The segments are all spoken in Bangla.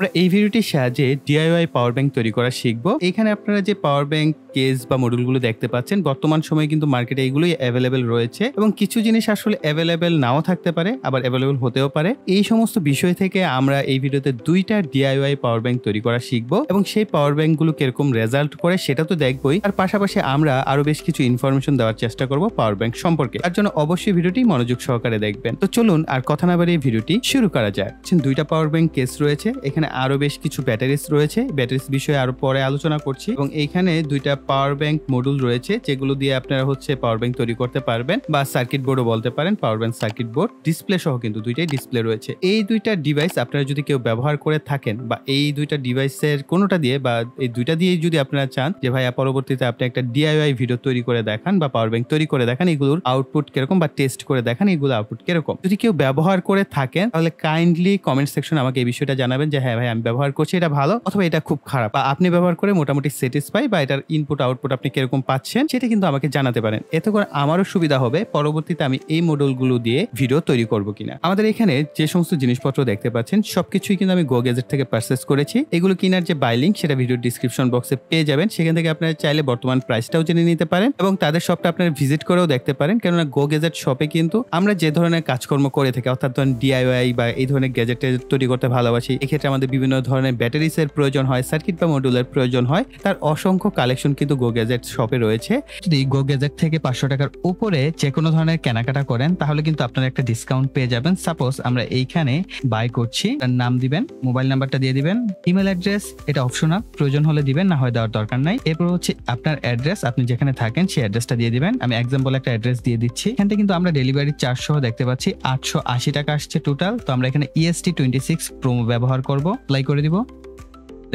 আমরা এই ভিডিওটির সাহায্যে DIY পাওয়ার ব্যাংক তৈরি করা শিখবো। এখানে আপনারা যে পাওয়ার ব্যাংক কেস বা মডিউলগুলো দেখতে পাচ্ছেন, বর্তমান সময়ে কিন্তু মার্কেটে এগুলোই অ্যাভেলেবেল রয়েছে এবং কিছু জিনিস আসলে অ্যাভেলেবেল নাও থাকতে পারে, আবার অ্যাভেলেবেল হতেও পারে। এই সমস্ত বিষয় থেকে আমরা এই ভিডিওতে দুইটা DIY পাওয়ার ব্যাংক তৈরি করা শিখবো এবং সেই পাওয়ার ব্যাংকগুলো কিরকম রেজাল্ট করে সেটা তো দেখবোই, আর পাশাপাশি আমরা আরো বেশ কিছু ইনফরমেশন দেওয়ার চেষ্টা করব পাওয়ার ব্যাংক সম্পর্কে। তার জন্য অবশ্যই ভিডিওটি মনোযোগ সহকারে দেখবেন। তো চলুন আর কথা না বাড়িয়ে ভিডিওটি শুরু করা যাক। দুইটা পাওয়ার ব্যাংক কেস রয়েছে, এখানে আরো বেশ কিছু ব্যাটারিজ রয়েছে, ব্যাটারিজ বিষয়ে আরো পরে আলোচনা করছি, এবং এইখানে দুইটা পাওয়ার ব্যাংক মডিউল রয়েছে যেগুলো দিয়ে আপনারা পাওয়ার ব্যাংক তৈরি করতে পারবেন বা সার্কিট বোর্ডও বলতে পারেন। Power bank circuit board, display সহ কিন্তু দুইটাই ডিসপ্লে রয়েছে। এই দুইটা ডিভাইস আপনারা যদি কেউ ব্যবহার করে থাকেন বা এই দুইটা ডিভাইসের কোনোটা দিয়ে বা এই দুইটা দিয়ে যদি আপনারা চান যে ভাইয়া পরবর্তীতে আপনি একটা DIY ভিডিও তৈরি করে দেখান বা পাওয়ার ব্যাংক তৈরি করে দেখান, এগুলোর আউটপুট কিরকম বা টেস্ট করে দেখান এগুলো আউটপুট কিরকম, যদি কেউ ব্যবহার করে থাকেন তাহলে কাইন্ডলি কমেন্ট সেকশনে আমাকে এই বিষয়টা জানাবেন যে হ্যাঁ ভাই আমি ব্যবহার করছি, এটা ভালো অথবা এটা খুব খারাপ, বা আপনি ব্যবহার করে মোটামুটি স্যাটিসফাই বা এটার ইনপুট আউটপুট আপনি কিরকম পাচ্ছেন সেটা কিন্তু আমাকে জানাতে পারেন। এতে করে আমারও সুবিধা হবে পরবর্তীতে আমি এই মডিউলগুলো দিয়ে ভিডিও তৈরি করব কিনা। আমাদের এখানে যে সমস্ত জিনিসপত্র দেখতে পাচ্ছেন সবকিছুই কিন্তু আমি গো গ্যাজেট থেকে পারচেজ করেছি। এগুলো কেনার যে বাই লিংক সেটা ভিডিও ডিসক্রিপশন বক্সে পেয়ে যাবেন, সেখান থেকে আপনারা চাইলে বর্তমান প্রাইসটাও জেনে নিতে পারেন এবং তাদের শপটা আপনারা ভিজিট করেও দেখতে পারেন। কেননা গো গ্যাজেট শপে কিন্তু আমরা যে ধরনের কাজকর্ম করে থাকি, অর্থাৎ ধরেন DIY বা এই ধরনের গ্যাজেট তৈরি করতে ভালোবাসি, এক্ষেত্রে আমাদের বিভিন্ন ধরনের ব্যাটারিজের প্রয়োজন হয়, সার্কিট বা মডিউলের প্রয়োজন হয়, তার অসংখ্য কালেকশন কিন্তু গো গ্যাজেট শপে রয়েছে। যদি গো গ্যাজেট থেকে 500 টাকার উপরে যে কোনো ধরনের কেনাকাটা করেন তাহলে কিন্তু আপনারা একটা ডিসকাউন্ট পেয়ে যাবেন। সাপোজ আমরা এইখানে বাই করছি, তার নাম দিবেন, মোবাইল নাম্বারটা দিয়ে দিবেন, ইমেল অ্যাড্রেস এটা অপশনাল, প্রয়োজন হলে দিবেন, না হয় দেওয়ার দরকার নাই। এরপর আপনার অ্যাড্রেস, আপনি যেখানে থাকেন সেই অ্যাড্রেসটা দিয়ে দিবেন। আমি এক্সাম্পল একটা অ্যাড্রেস দিয়ে দিচ্ছি। এখান থেকে কিন্তু আমরা ডেলিভারি চার্জ সহ দেখতে পাচ্ছি 880 টাকা আসছে টোটাল। তো আমরা এখানে EST26 প্রোমো ব্যবহার করব, অ্যাপ্লাই করে দিব।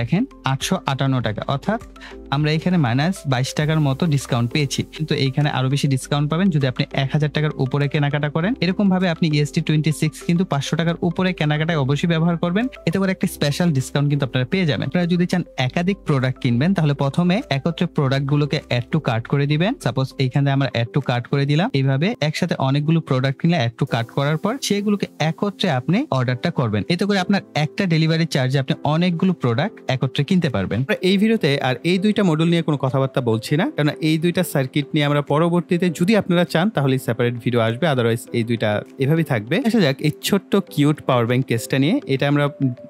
দেখেন 858 টাকা, অর্থাৎ আমরা এখানে -22 টাকার মতো ডিসকাউন্ট পেয়েছি। কিন্তু এইখানে আরো বেশি ডিসকাউন্ট পাবেন যদি আপনি 1000 টাকার উপরে কেনাকাটা করেন। এরকম ভাবে আপনি EST26 কিন্তু 500 টাকার উপরে কেনাকাটায় অবশ্যই ব্যবহার করবেন, এতে করে একটা স্পেশাল ডিসকাউন্ট কিন্তু আপনারা পেয়ে যাবেন। আপনারা যদি চান একাধিক প্রোডাক্ট কিনবেন তাহলে প্রথমে একত্রে প্রোডাক্ট গুলোকে অ্যাড টু কার্ট করে দিবেন। সাপোজ এইখানে আমরা অ্যাড টু কার্ট করে দিলাম। এইভাবে একসাথে অনেকগুলো প্রোডাক্ট কিনলে অ্যাড টু কার্ট করার পর সেগুলোকে একত্রে আপনি অর্ডারটা করবেন, এতে করে আপনার একটা ডেলিভারি চার্জে আপনি অনেকগুলো প্রোডাক্ট একত্রে কিনতে পারবেন। এই ভিডিওতে আর এই দুইটা মডেল নিয়ে কোনো কথাবার্তা বলছি না, কারণ এই দুইটা সার্কিট নিয়ে আমরা পরবর্তীতে যদি আপনারা চান তাহলে সেপারেট ভিডিও আসবে, আদারওয়াইজ এই দুইটা এভাবেই থাকবে। আসা যাক এই ছোট্ট কিউট পাওয়ার ব্যাংক কেসটা নিয়ে। এটা আমরা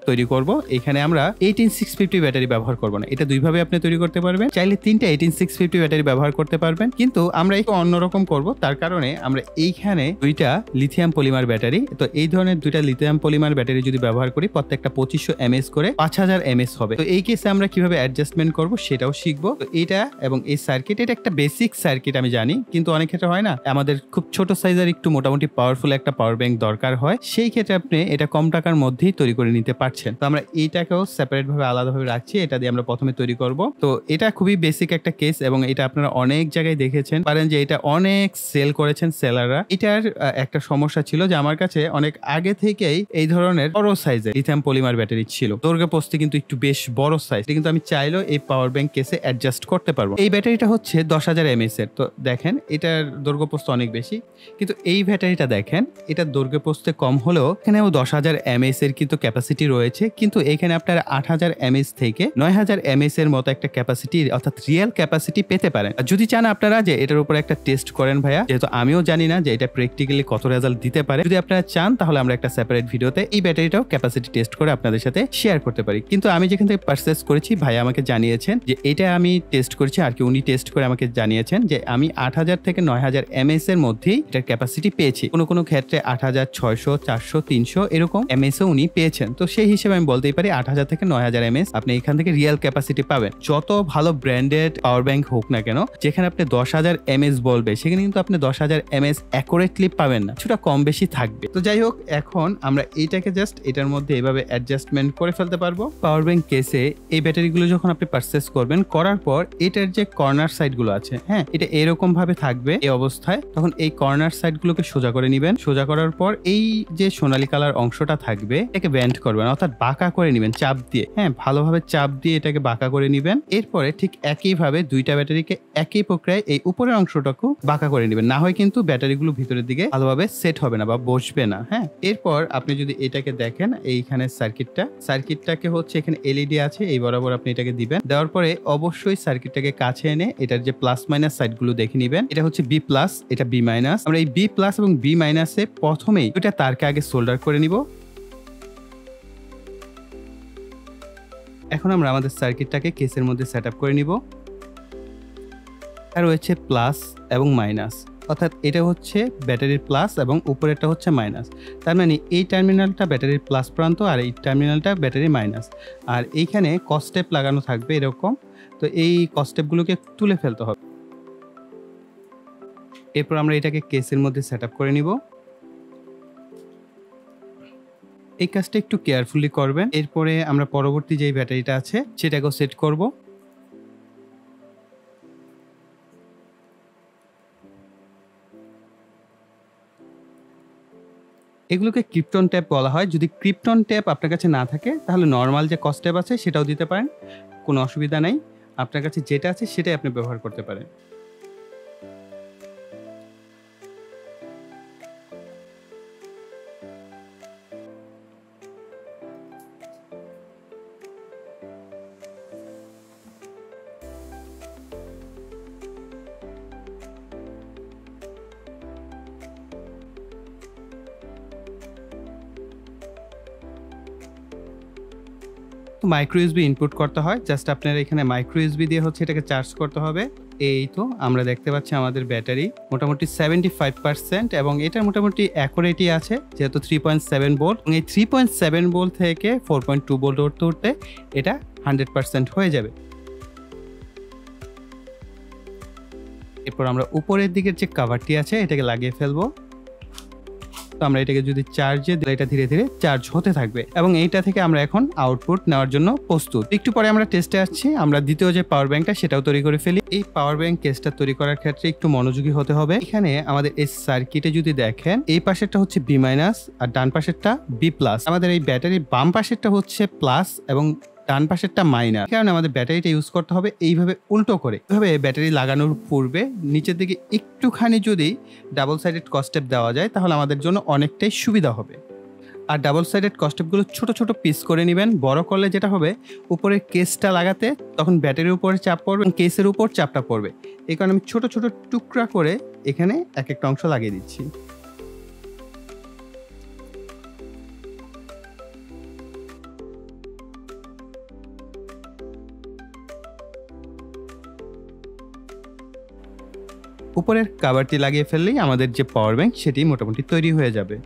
তৈরি করব, এখানে আমরা 18650 ব্যাটারি ব্যবহার করব না, এটা দুইভাবে আপনি তৈরি করতে পারবেন। চাইলে 3টা 18650 ব্যাটারি ব্যবহার করতে পারবেন, কিন্তু আমরা একটু অন্যরকম করব। তার কারণে আমরা এইখানে দুইটা লিথিয়াম পলিমার ব্যাটারি, তো এই ধরনের দুইটা লিথিয়াম পলিমার ব্যাটারি যদি ব্যবহার করি প্রত্যেকটা 2500 mAh করে 5000 mAh হবে। তো এই কেসে আমরা কিভাবে অ্যাডজাস্টমেন্ট করব সেটাও শিখবো। তো এটা এবং এই সার্কিট, এটা একটা বেসিক সার্কিট আমি জানি, কিন্তু অনেক ক্ষেত্রে হয় না আমাদের খুব ছোট সাইজের একটু মোটামুটি পাওয়ারফুল একটা পাওয়ার ব্যাংক দরকার হয়, সেই ক্ষেত্রে আপনি এটা কম টাকার মধ্যেই তৈরি করে নিতে পারছেন। তো আমরা এইটাকেও সেপারেট ভাবে আলাদাভাবে রাখছি, এটা দিয়ে আমরা প্রথমে তৈরি করব। তো এটা খুবই বেসিক একটা কেস এবং এটা আপনারা অনেক জায়গায় দেখেছেন পারেন যে এটা অনেক সেল করেছেন সেলাররা। এটার একটা সমস্যা ছিল যে আমার কাছে অনেক আগে থেকেই এই ধরনের বড় সাইজের লিথিয়াম পলিমার ব্যাটারি ছিল, দৈর্ঘ্য প্রস্থে কিন্তু একটু বেশ বড় সাইজ, কিন্তু আমি চাইলেও এই পাওয়ার ব্যাংক কেসে অ্যাডজাস্ট করতে পারবো। এই ব্যাটারিটা হচ্ছে 10,000 mAh এর। তো দেখেন এটার দৈর্ঘ্য প্রস্থ অনেক বেশি, কিন্তু এই ব্যাটারিটা দেখেন এটার দৈর্ঘ্য প্রস্থে কম হলেও এখানেও 10,000 mAh এর কিন্তু ক্যাপাসিটি রয়েছে, কিন্তু এখানে আপনারা 8,000 mAh থেকে 9,000 mAh এর মতো একটা ক্যাপাসিটি অর্থাৎ রিয়েল ক্যাপাসিটি পেতে পারেন। যদি চান আপনারা যে এটার উপর একটা টেস্ট করেন ভাইয়া, যেহেতু আমিও জানি না যে এটা প্র্যাকটিক্যালি কত রেজাল্ট দিতে পারে, যদি আপনারা চান তাহলে আমরা একটা সেপারেট ভিডিওতে এই ব্যাটারিটাও ক্যাপাসিটি টেস্ট করে আপনাদের সাথে শেয়ার করতে পারি। কিন্তু আমি যেখান থেকে পারচেজ করেছি ভাই আমাকে জানিয়েছেন যে এটা আমি টেস্ট করেছি, আর কি উনি টেস্ট করে আমাকে জানিয়েছেন যে আমি 8,000 থেকে 9,000 mAh এর মধ্যেই এটার ক্যাপাসিটি পেয়েছি। কোনো ক্ষেত্রে 8,600, 400, 300 এরকম mAh উনি পেয়েছেন। তো সেই হিসেবে আমি বলতেই পারি 8,000 থেকে 9,000 mAh আপনি এখান থেকে রিয়েল ক্যাপাসিটি পাবেন। যত ভালো ব্র্যান্ডেড পাওয়ার ব্যাংক হোক না কেন, যেখানে আপনি 10,000 mAh বলবে সেখানে কিন্তু আপনি 10,000 mAh অ্যাকুরেটলি পাবেন না, কিছুটা কম বেশি থাকবে। তো যাই হোক, এখন আমরা এইটাকে জাস্ট এটার মধ্যে এইভাবে অ্যাডজাস্টমেন্ট করে ফেলতে পারবো। পাওয়ার ব্যাংক কেসে এই ব্যাটারিগুলো যখন আপনি পারচেস করবেন, করার পর এটার যে কর্নার সাইডগুলো আছে, হ্যাঁ, এটা এরকম ভাবে থাকবে এই অবস্থায়। তখন এই কর্নার সাইডগুলোকে সোজা করে নেবেন। সোজা করার পর এই যে সোনালী কালার অংশটা থাকবে এটাকে ব্যান্ড করবেন, অর্থাৎ বাঁকা করে নেবেন চাপ দিয়ে। হ্যাঁ, ভালোভাবে চাপ দিয়ে এটাকে বাঁকা করে নেবেন। এরপরে ঠিক একইভাবে দুইটা ব্যাটারিকে একই প্রক্রিয়ায় এই উপরের অংশটাকেও বাঁকা করে নেবেন, না হয় কিন্তু ব্যাটারিগুলো ভিতরের দিকে ভালোভাবে সেট হবে না বা বসবে না। হ্যাঁ, এরপর আপনি যদি এটাকে দেখেন, এইখানে সার্কিটটাকে হচ্ছে এখানে এলইডি আছে, এই বরাবর আপনি এটাকে দিবেন। দেওয়ার পরে অবশ্যই সার্কিটটাকে কাছে এনে এটার যে প্লাস মাইনাস সাইডগুলো দেখে নেবেন। এটা হচ্ছে বি প্লাস, এটা বি মাইনাস। আমরা এই বি প্লাস এবং বি মাইনাসে প্রথমেই দুইটা তারকে আগে সোল্ডার করে নিব। এখন আমরা আমাদের সার্কিটটাকে কেসের মধ্যে সেট আপ করে নিব। আর রয়েছে প্লাস এবং মাইনাস, অর্থাৎ এটা হচ্ছে ব্যাটারির প্লাস এবং উপরেরটা হচ্ছে মাইনাস। তার মানে এই টার্মিনালটা ব্যাটারির প্লাস প্রান্ত আর এই টার্মিনালটা ব্যাটারির মাইনাস। আর এইখানে কস্টেপ লাগানো থাকবে এরকম। তো এই কস্টেপগুলোকে তুলে ফেলতে হবে। এরপর আমরা এটাকে কেসের মধ্যে সেট আপ করে নিব। এই কাজটা একটু কেয়ারফুলি করবেন। এরপরে আমরা পরবর্তী যে ব্যাটারিটা আছে সেটাকেও সেট করব। এগুলোকে ক্রিপ্টন ট্যাপ বলা হয়। যদি ক্রিপ্টন ট্যাপ আপনার কাছে না থাকে তাহলে নর্মাল যে কস্টেপ আছে সেটাও দিতে পারেন, কোনো অসুবিধা নেই। আপনার কাছে যেটা আছে সেটাই আপনি ব্যবহার করতে পারেন। মাইক্রো ইউএসবি ইনপুট করতে হয়। জাস্ট আপনার এখানে মাইক্রো ইউএসবি দিয়ে হচ্ছে এটাকে চার্জ করতে হবে। এই তো আমরা দেখতে পাচ্ছি আমাদের ব্যাটারি মোটামুটি 75% এবং এটার মোটামুটি অ্যাকুরেটি আছে, যেহেতু 3.7 ভোল্ট। এই 3.7 ভোল্ট থেকে 4.2 ভোল্ট উঠতে উঠতে এটা 100% হয়ে যাবে। এরপর আমরা উপরের দিকের যে কভারটি আছে এটাকে লাগিয়ে ফেলবো। তো আমরা এটাকে যদি চার্জে দিলে এটা ধীরে ধীরে চার্জ হতে থাকবে এবং এইটা থেকে আমরা এখন আউটপুট নেওয়ার জন্য প্রস্তুত। একটু পরে আমরা টেস্টে আসছি। আমরা দ্বিতীয় যে পাওয়ার ব্যাংকটা সেটাও তৈরি করে ফেলি। এই পাওয়ার ব্যাংক কেসটা তৈরি করার ক্ষেত্রে একটু মনোযোগী হতে হবে। এখানে আমাদের এই সার্কিটে যদি দেখেন, এই পাশেরটা হচ্ছে বি মাইনাস আর ডান পাশেরটা বি প্লাস। আমাদের এই ব্যাটারির বাম পাশেরটা হচ্ছে প্লাস এবং ডান পাশেরটা মাইনাস। কারণ আমাদের ব্যাটারিটা ইউজ করতে হবে এইভাবে উল্টো করে। এইভাবে ব্যাটারি লাগানোর পূর্বে নিচের দিকে একটুখানি যদি ডাবল সাইডেড কস্টেপ দেওয়া যায় তাহলে আমাদের জন্য অনেকটাই সুবিধা হবে। আর ডাবল সাইডেড কস্টেপগুলো ছোট ছোট পিস করে নেবেন। বড় করলে যেটা হবে, উপরে কেসটা লাগাতে তখন ব্যাটারির উপরে চাপ পড়বে এবং কেসের উপর চাপটা পড়বে। এই কারণে আমি ছোট ছোট টুকরা করে এখানে এক একটা অংশ লাগিয়ে দিচ্ছি। উপরের কভারটি লাগিয়ে ফেললেই আমাদের যে পাওয়ার ব্যাংক সেটি মোটামুটি তৈরি হয়ে যাবে।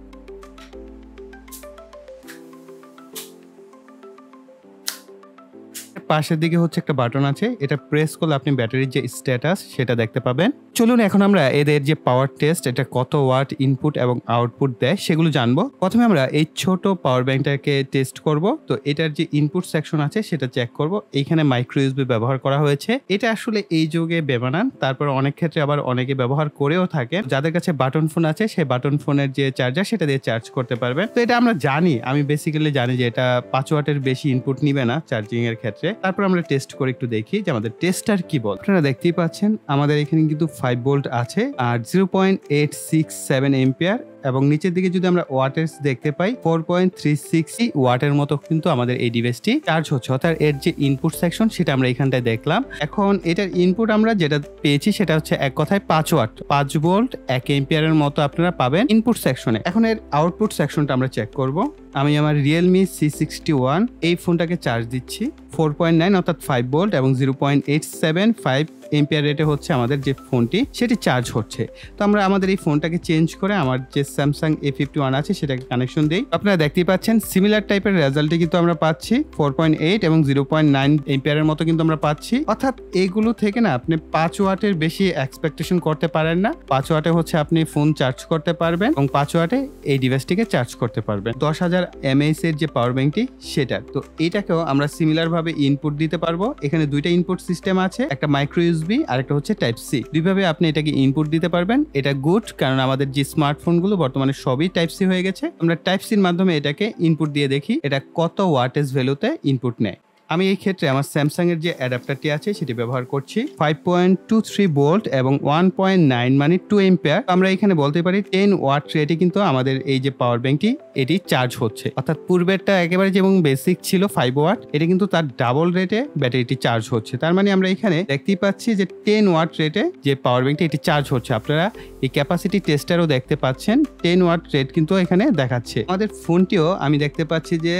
পাশের দিকে হচ্ছে একটা বাটন আছে, এটা প্রেস করলে আপনি ব্যাটারির যে স্ট্যাটাস সেটা দেখতে পাবেন। চলুন এখন আমরা এদের যে পাওয়ার টেস্ট, এটা কত ওয়াট ইনপুট এবং আউটপুট দেয় সেগুলো জানবো। প্রথমে আমরা এই ছোট পাওয়ার ব্যাংকটাকে টেস্ট করব। তো এটার যে ইনপুট সেকশন আছে সেটা চেক করব। এইখানে মাইক্রো ইউএসবি ব্যবহার করা হয়েছে। এটা আসলে এই যুগে বেমানান, তারপর অনেক ক্ষেত্রে আবার অনেকে ব্যবহার করেও থাকে। যাদের কাছে বাটন ফোন আছে সেই বাটন ফোনের যে চার্জার সেটা দিয়ে চার্জ করতে পারবেন। তো এটা আমরা জানি, আমি বেসিক্যালি জানি যে এটা 5 ওয়াটের বেশি ইনপুট নিবে না চার্জিং এর ক্ষেত্রে। তারপর আমরা টেস্ট করে একটু দেখি যে আমাদের টেস্টার কি বল। আপনারা দেখতেই পাচ্ছেন আমাদের এখানে কিন্তু 5 ভোল্ট আছে আর 0.867 এম্পিয়ার এবং নিচের দিকে যদি আমরা ওয়াটেজ দেখতে পাই 4.360 ওয়াটের মতো কিন্তু আমাদের এই ডিভাইসটি চার্জ হচ্ছে। অর্থাৎ এর যে ইনপুট সেকশন সেটা আমরা এখানটায় দেখলাম। এখন এটার ইনপুট আমরা যেটা পেয়েছি সেটা হচ্ছে এক কথায় 5 ওয়াট, 5 ভোল্ট 1 এম্পিয়ারের মতো আপনারা পাবেন ইনপুট সেকশনে। এখন এর আউটপুট সেকশনটা আমরা চেক করব। আমি আমার Realme C61 এই ফোনটাকে চার্জ দিচ্ছি 4.9 অর্থাৎ 5 ভোল্ট এবং 0.875 এম্পিয়ার রেটে হচ্ছে আমাদের যে ফোনটি সেটি চার্জ হচ্ছে। তো আমরা আমাদের এই ফোনটাকে চেঞ্জ করে আমার যে স্যামসাং A51 আছে সেটাকে কানেকশন দিই। আপনারা দেখতেই পাচ্ছেন সিমিলার টাইপের রেজাল্টে কিন্তু আমরা পাচ্ছি 4.8 এবং 0.9 এম্পিয়ারের মতো কিন্তু আমরা পাচ্ছি। অর্থাৎ এগুলো থেকে না আপনি 5 ওয়াটের বেশি এক্সপেকটেশন করতে পারেন না। 5 ওয়াটে হচ্ছে আপনি ফোন চার্জ করতে পারবেন এবং 5 ওয়াটে এই ডিভাইসটিকে চার্জ করতে পারবেন। 10,000 mAh এর যে পাওয়ার ব্যাংকটি সেটা, তো এটাকেও আমরা সিমিলার ভাবে ইনপুট দিতে পারবো। এখানে দুইটা ইনপুট সিস্টেম আছে, একটা মাইক্রো ইউএসবি আর একটা হচ্ছে টাইপ সি। দুইভাবে আপনি এটাকে ইনপুট দিতে পারবেন। এটা গুড, কারণ আমাদের যে স্মার্টফোনগুলো বর্তমানে সবই টাইপ সি হয়ে গেছে। আমরা টাইপ সির মাধ্যমে এটাকে ইনপুট দিয়ে দেখি এটা কত ওয়াটেজ ভ্যালুতে ইনপুট নেয়। আমি এই ক্ষেত্রে আমার স্যামসাং এর যে অ্যাডাপ্টারটি আছে সেটি ব্যবহার করছি। 5.23 ভোল্ট এবং 1.9 মানে 2 এম্পিয়ার। আমরা এখানে বলতে পারি 10 ওয়াট রেটে কিন্তু আমাদের এই যে পাওয়ার ব্যাংকটি এটি চার্জ হচ্ছে। অর্থাৎ পূর্বেরটা একেবারে যেমন বেসিক ছিল 5 ওয়াট, এটা কিন্তু তার ডাবল রেটে ব্যাটারিটি চার্জ হচ্ছে। তার মানে আমরা এখানে দেখতেই পাচ্ছি যে 10 ওয়াট রেটে যে পাওয়ার ব্যাংকটি এটি চার্জ হচ্ছে। আপনারা এই ক্যাপাসিটি টেস্টারও দেখতে পাচ্ছেন, 10 ওয়াট রেট কিন্তু এখানে দেখাচ্ছে। আমাদের ফোনটিও আমি দেখতে পাচ্ছি যে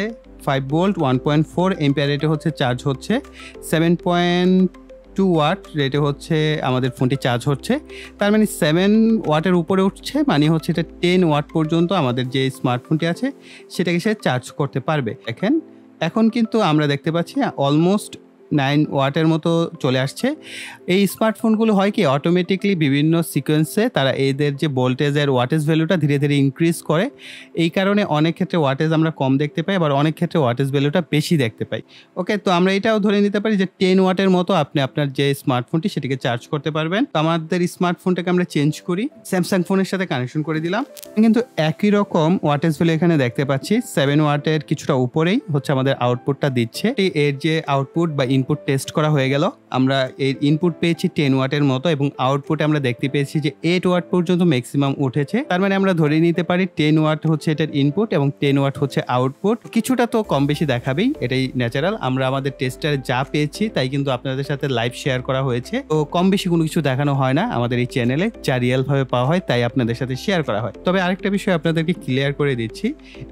5 ভোল্ট 1.4 এম্পিয়ার রেটে হচ্ছে চার্জ হচ্ছে, 7.2 ওয়াট রেটে হচ্ছে আমাদের ফোনটি চার্জ হচ্ছে। তার মানে 7 ওয়াটের উপরে উঠছে, মানে হচ্ছে এটা 10 ওয়াট পর্যন্ত আমাদের যে স্মার্টফোনটি আছে সেটাকে সে চার্জ করতে পারবে। দেখেন এখন কিন্তু আমরা দেখতে পাচ্ছি অলমোস্ট 9 ওয়াটের মতো চলে আসছে। এই স্মার্টফোনগুলো হয় কি অটোমেটিকলি বিভিন্ন সিকোয়েন্সে তারা এদের যে ভোল্টেজের ওয়াটেজ ভ্যালুটা ধীরে ধীরে ইনক্রিজ করে। এই কারণে অনেক ক্ষেত্রে ওয়াটেজ আমরা কম দেখতে পাই, আবার অনেক ক্ষেত্রে ওয়াটেজ ভ্যালুটা বেশি দেখতে পাই। ওকে, তো আমরা এটাও ধরে নিতে পারি যে 10 ওয়াটের মতো আপনি আপনার যে স্মার্টফোনটি সেটিকে চার্জ করতে পারবেন। তো আমাদের স্মার্টফোনটাকে আমরা চেঞ্জ করি, স্যামসাং ফোনের সাথে কানেকশন করে দিলাম। কিন্তু একই রকম ওয়াটেজ ভ্যালু এখানে দেখতে পাচ্ছি, 7 ওয়াটের কিছুটা উপরেই হচ্ছে আমাদের আউটপুটটা দিচ্ছে। এর যে আউটপুট বা ইনপুট টেস্ট করা হয়ে গেল, আমরা এর ইনপুট পেয়েছি 10 ওয়াটের মতো এবং আউটপুটে আমরা দেখতে পেয়েছি যে 8 ওয়াট পর্যন্ত ম্যাক্সিমাম উঠেছে। তার মানে আমরা ধরে নিতে পারি 10 ওয়াট হচ্ছে এটার ইনপুট এবং 10 ওয়াট হচ্ছে আউটপুট। কিছুটা তো কম বেশি দেখাবেই, এটাই ন্যাচারাল। আমরা আমাদের টেস্টারে যা পেয়েছি তাই কিন্তু আপনাদের সাথে লাইভ শেয়ার করা হয়েছে। তো কম বেশি কোনো কিছু দেখানো হয় না আমাদের এই চ্যানেলে, যা রিয়েল ভাবে পাওয়া হয় তাই আপনাদের সাথে শেয়ার করা হয়। তবে আরেকটা বিষয় আপনাদেরকে ক্লিয়ার করে দিচ্ছি,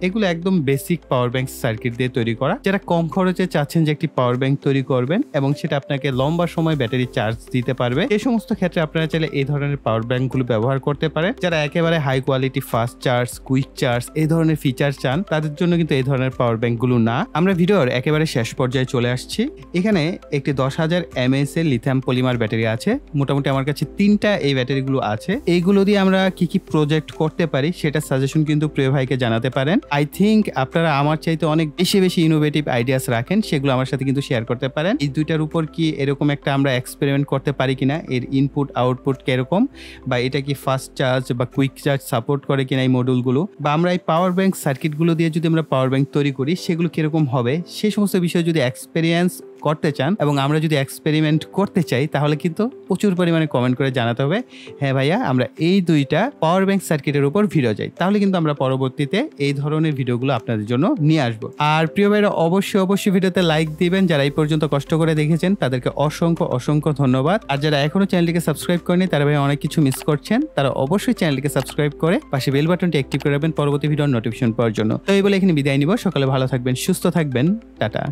এগুলো একদম বেসিক পাওয়ার ব্যাংক সার্কিট দিয়ে তৈরি করা। যারা কম খরচে চাচ্ছেন যে একটি পাওয়ার ব্যাংক তৈরি করবেন এবং সেটা আপনাকে লম্বা সময় ব্যাটারি চার্জ দিতে পারবে, এই সমস্ত ক্ষেত্রে আপনারা চাইলে এই ধরনের পাওয়ার ব্যাংকগুলো ব্যবহার করতে পারেন। যারা একেবারে high quality fast charge, quick charge এই ধরনের ফিচার চান তাদের জন্য কিন্তু এই ধরনের পাওয়ার ব্যাংকগুলো না। আমরা ভিডিওর একেবারে শেষ পর্যায়ে চলে আসছি। এখানে একটি 10,000 mAh এর লিথিয়াম পলিমার ব্যাটারি আছে। মোটামুটি আমার কাছে 3টা এই ব্যাটারিগুলো আছে। এইগুলো দিয়ে আমরা কি কি প্রজেক্ট করতে পারি সেটা সাজেশন কিন্তু প্রিয় ভাইকে জানাতে পারেন। আই থিঙ্ক আপনারা আমার চাইতে অনেক বেশি ইনোভেটিভ আইডিয়াস রাখেন, সেগুলো আমার সাথে কিন্তু শেয়ার করতে পারেন। এই দুইটার উপর কি এরকম একটা আমরা এক্সপেরিমেন্ট করতে পারি কিনা, এর ইনপুট আউটপুট কিরকম, বা এটা কি ফাস্ট চার্জ বা কুইক চার্জ সাপোর্ট করে কিনা এই মডিউলগুলো, বা আমরা এই পাওয়ার ব্যাংক সার্কিটগুলো দিয়ে যদি আমরা পাওয়ার ব্যাংক তৈরি করি সেগুলো কিরকম হবে, সেই সমস্ত বিষয়ে যদি এক্সপেরিয়েন্স করতে চান এবং আমরা যদি এক্সপেরিমেন্ট করতে চাই তাহলে কিন্তু প্রচুর পরিমাণে কমেন্ট করে জানাতে হবে, হ্যাঁ ভাইয়া আমরা এই দুইটা পাওয়ার ব্যাংক সার্কিটের উপর ভিডিও চাই। তাহলে কিন্তু আমরা পরবর্তীতে এই ধরনের ভিডিওগুলো আপনাদের জন্য নিয়ে আসবো। আর প্রিয় ভাইরা অবশ্যই ভিডিওতে লাইক দিবেন। যারা এই পর্যন্ত কষ্ট করে দেখেছেন তাদেরকে অসংখ্য ধন্যবাদ। আর যারা এখনো চ্যানেলটিকে সাবস্ক্রাইব করেনি তারা ভাই অনেক কিছু মিস করছেন, তারা অবশ্যই চ্যানেলটিকে সাবস্ক্রাইব করে পাশে বেল বাটনটি অ্যাক্টিভ করে রাখবেন পরবর্তী ভিডিওর নোটিফিকেশন পাওয়ার জন্য। তো এই বলে এখানে বিদায় নিব। সকালে ভালো থাকবেন, সুস্থ থাকবেন, টাটা।